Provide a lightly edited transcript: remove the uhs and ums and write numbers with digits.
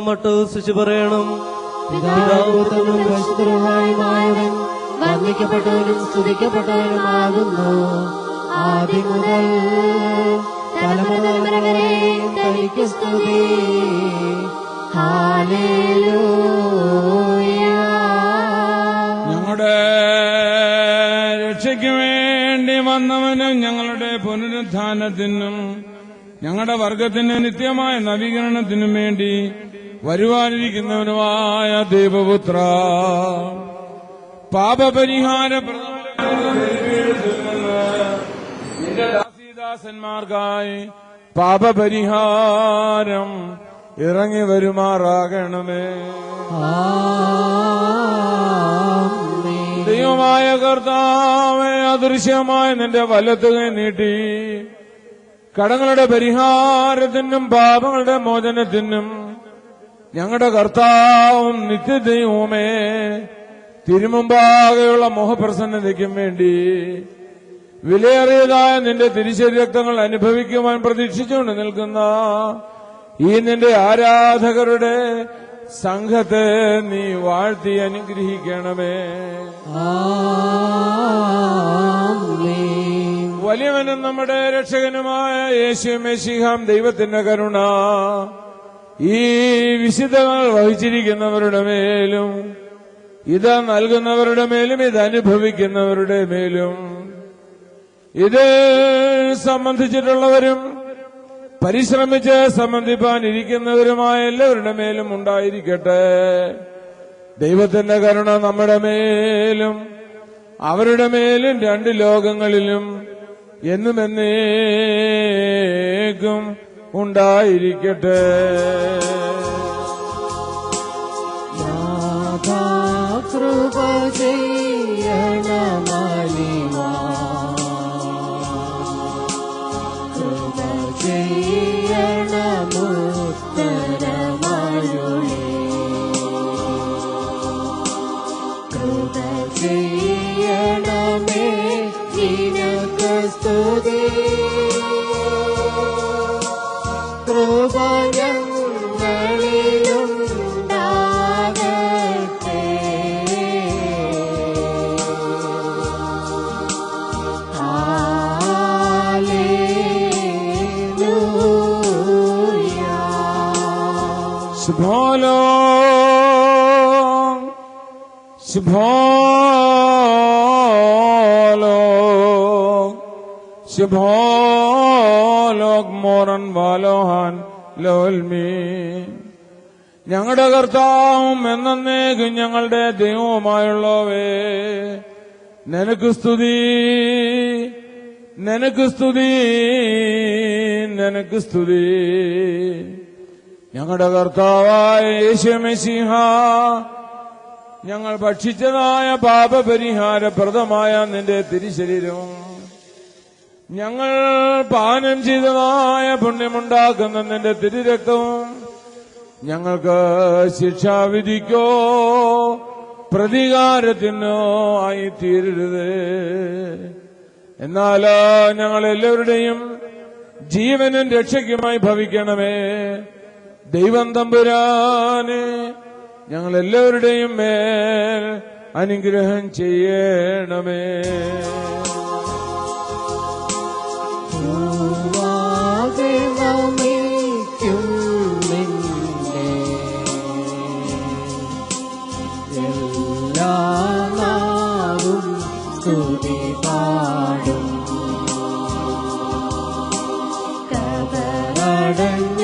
മട്ടഹസിച്ചു പറയണം. പിതാവും പരിശുദ്ധനുമായവൻ വന്ദിക്കപ്പെട്ടവനും സ്തുതിക്കപ്പെട്ടവനുമാകുന്നു. ആദ്യം മുതൽ തലമുറ തലമുറ വരെ തനിക്ക് സ്തുതി. ഹല്ലേലൂയ. ഞങ്ങളുടെ രക്ഷയ്ക്ക് വേണ്ടി വന്നവനും ഞങ്ങളുടെ പുനരുത്ഥാനത്തിനും ഞങ്ങളുടെ വർഗത്തിന്റെ നിത്യമായ നവീകരണത്തിനും വേണ്ടി വരുവാനിരിക്കുന്നവനുമായ ദൈവപുത്ര, പാപപരിഹാര നിന്റെ ദാസീദാസന്മാർക്കായി പാപപരിഹാരം ഇറങ്ങി വരുമാറാകണമേ. ദൈവമായ കർത്താവേ, അദൃശ്യമായ നിന്റെ വലത്തുകൈ നീട്ടി കടങ്ങളുടെ പരിഹാരത്തിനും പാപങ്ങളുടെ മോചനത്തിനും ഞങ്ങളുടെ കർത്താവും നിത്യദൈവമേ തിരുമുമ്പാകെയുള്ള മോഹപ്രസന്നതയ്ക്കും വേണ്ടി വിലയേറിയതായ നിന്റെ തിരുശരീരക്തങ്ങൾ അനുഭവിക്കുവാൻ പ്രതീക്ഷിച്ചുകൊണ്ട് നിൽക്കുന്ന ഈ നിന്റെ ആരാധകരുടെ സംഘത്തെ നീ വാഴ്ത്തി അനുഗ്രഹിക്കണമേ. വലിയവനും നമ്മുടെ രക്ഷകനുമായ യേശു മെശിഹാം ദൈവത്തിന്റെ കരുണ ഈ വിശുദ്ധങ്ങൾ വഹിച്ചിരിക്കുന്നവരുടെ മേലും ഇത് നൽകുന്നവരുടെ മേലും ഇത് അനുഭവിക്കുന്നവരുടെ മേലും ഇത് സംബന്ധിച്ചിട്ടുള്ളവരും പരിശ്രമിച്ച് സംബന്ധിപ്പാനിരിക്കുന്നവരുമായ എല്ലാവരുടെ മേലും ഉണ്ടായിരിക്കട്ടെ. ദൈവത്തിന്റെ കരുണ നമ്മുടെ മേലും അവരുടെ മേലും രണ്ട് ലോകങ്ങളിലും എന്നും എന്നേക്കും ഉണ്ടായിരിക്കട്ടെ. കൃപ ചെയ്യണമലിവാ, കൃപ ചെയ്യണമുത്തരമരുളേ, കൃപ ചെയ്യണമേ നിനക്ക് സ്തുതി. കൃപ ഞങ്ങളിലുണ്ടാകട്ടെ. ഹല്ലേലൂയ. ശുഭോലോകം ശുഭോലോകം ശുഭോലോകം മോറൻ വാലോഹാൻ ലോൽമീൻ. ഞങ്ങളുടെ കർത്താവും എന്നേക്കും ഞങ്ങളുടെ ദൈവവുമായുള്ളവേ, നിനക്ക് സ്തുതി, നിനക്ക് സ്തുതി, നിനക്ക് സ്തുതി. ഞങ്ങളുടെ കർത്താവായ യേശു മെശിഹ, ഞങ്ങൾ ഭക്ഷിച്ചതായ പാപപരിഹാരപ്രദമായ നിന്റെ തിരുശരീരവും ഞങ്ങൾ പാനം ചെയ്തതായ പുണ്യമുണ്ടാക്കുന്ന നിന്റെ തിരുരക്തവും ഞങ്ങൾക്ക് ശിക്ഷാവിധിക്കോ പ്രതികാരത്തിനോ ആയി തീരരുത്. എന്നാൽ ഞങ്ങളെല്ലാവരുടെയും ജീവനും രക്ഷയ്ക്കുമായി ഭവിക്കണമേ. ദൈവം തമ്പുരാനെ ഞങ്ങളെല്ലാവരുടെയും മേൽ അനുഗ്രഹം ചെയ്യണമേ. സ്തുതി പാടും കബറടഞ്ഞോർ